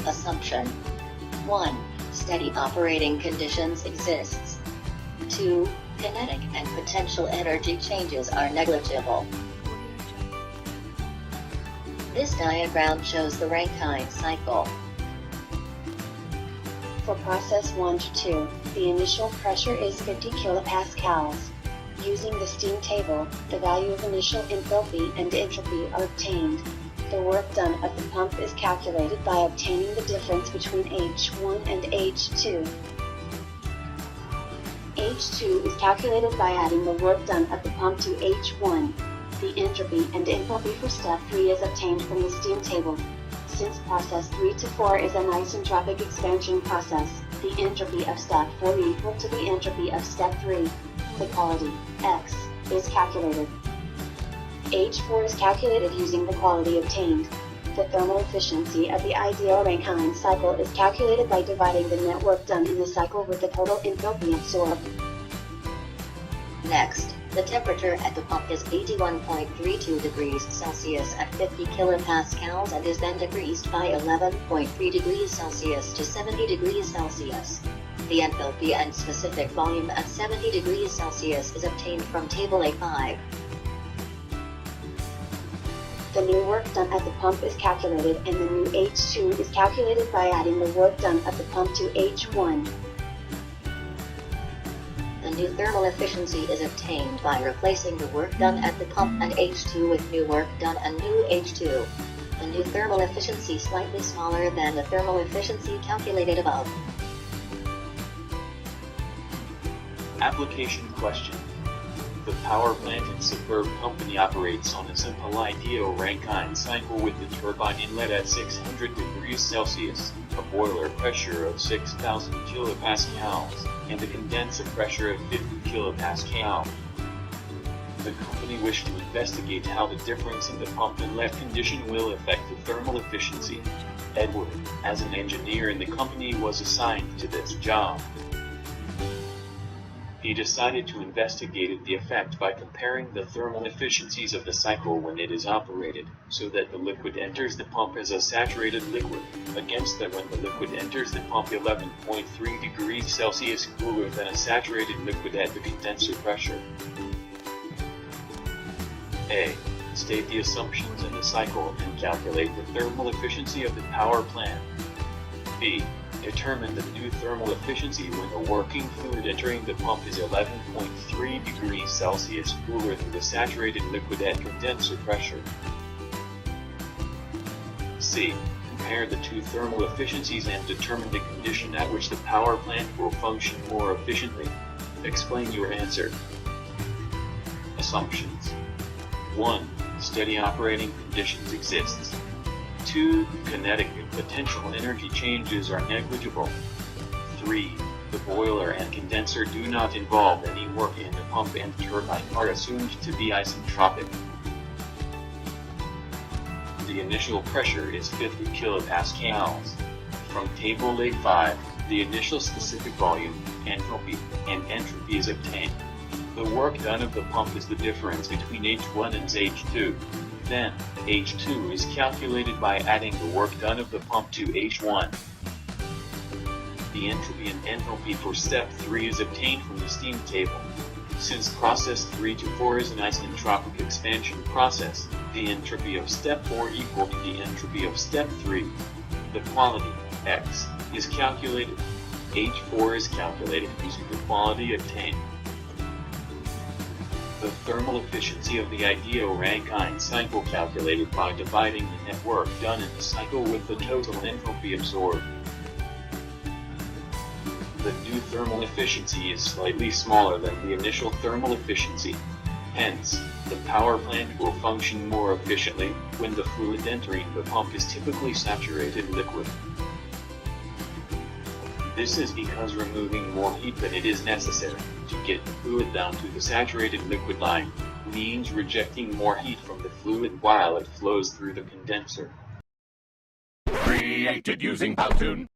Assumption 1. Steady operating conditions exists. 2. Kinetic and potential energy changes are negligible. This diagram shows the Rankine cycle. For process 1 to 2, the initial pressure is 50 kilopascals. Using the steam table, the value of initial enthalpy and entropy are obtained. The work done at the pump is calculated by obtaining the difference between H1 and H2. H2 is calculated by adding the work done at the pump to H1. The entropy and enthalpy for step 3 is obtained from the steam table. Since process 3 to 4 is an isentropic expansion process, the entropy of step 4 is equal to the entropy of step 3. The quality, X, is calculated. H4 is calculated using the quality obtained. The thermal efficiency of the ideal Rankine cycle is calculated by dividing the net work done in the cycle with the total enthalpy absorbed. Next, the temperature at the pump is 81.32 degrees Celsius at 50 kilopascals and is then decreased by 11.3 degrees Celsius to 70 degrees Celsius. The enthalpy and specific volume at 70 degrees Celsius is obtained from Table A5. The new work done at the pump is calculated and the new H2 is calculated by adding the work done at the pump to H1. The new thermal efficiency is obtained by replacing the work done at the pump and H2 with new work done and new H2. The new thermal efficiency slightly smaller than the thermal efficiency calculated above. Application question. The power plant in Superb Company operates on a simple ideal Rankine cycle with the turbine inlet at 600 degrees Celsius, a boiler pressure of 6,000 kilopascals, and a condenser pressure of 50 kilopascal. The company wished to investigate how the difference in the pump inlet condition will affect the thermal efficiency. Edward, as an engineer in the company, was assigned to this job. He decided to investigate the effect by comparing the thermal efficiencies of the cycle when it is operated, so that the liquid enters the pump as a saturated liquid, against that when the liquid enters the pump 11.3 degrees Celsius cooler than a saturated liquid at the condenser pressure. A. State the assumptions in the cycle and calculate the thermal efficiency of the power plant. B. Determine the new thermal efficiency when the working fluid entering the pump is 11.3 degrees Celsius cooler than the saturated liquid at condenser pressure. C. Compare the two thermal efficiencies and determine the condition at which the power plant will function more efficiently. Explain your answer. Assumptions. 1. Steady operating conditions exists. 2. Kinetic and potential energy changes are negligible. 3. The boiler and condenser do not involve any work and the pump and turbine are assumed to be isentropic. The initial pressure is 50 kilopascals. From Table A5, the initial specific volume, enthalpy, and entropy is obtained. The work done of the pump is the difference between H1 and H2. Then, H2 is calculated by adding the work done of the pump to H1. The entropy and enthalpy for step 3 is obtained from the steam table. Since process 3 to 4 is an isentropic expansion process, the entropy of step 4 equal to the entropy of step 3. The quality, X, is calculated. H4 is calculated using the quality obtained. The thermal efficiency of the ideal Rankine cycle calculated by dividing the net work done in the cycle with the total enthalpy absorbed. The new thermal efficiency is slightly smaller than the initial thermal efficiency. Hence, the power plant will function more efficiently when the fluid entering the pump is typically saturated liquid. This is because removing more heat than it is necessary to get the fluid down to the saturated liquid line means rejecting more heat from the fluid while it flows through the condenser. Created using Powtoon.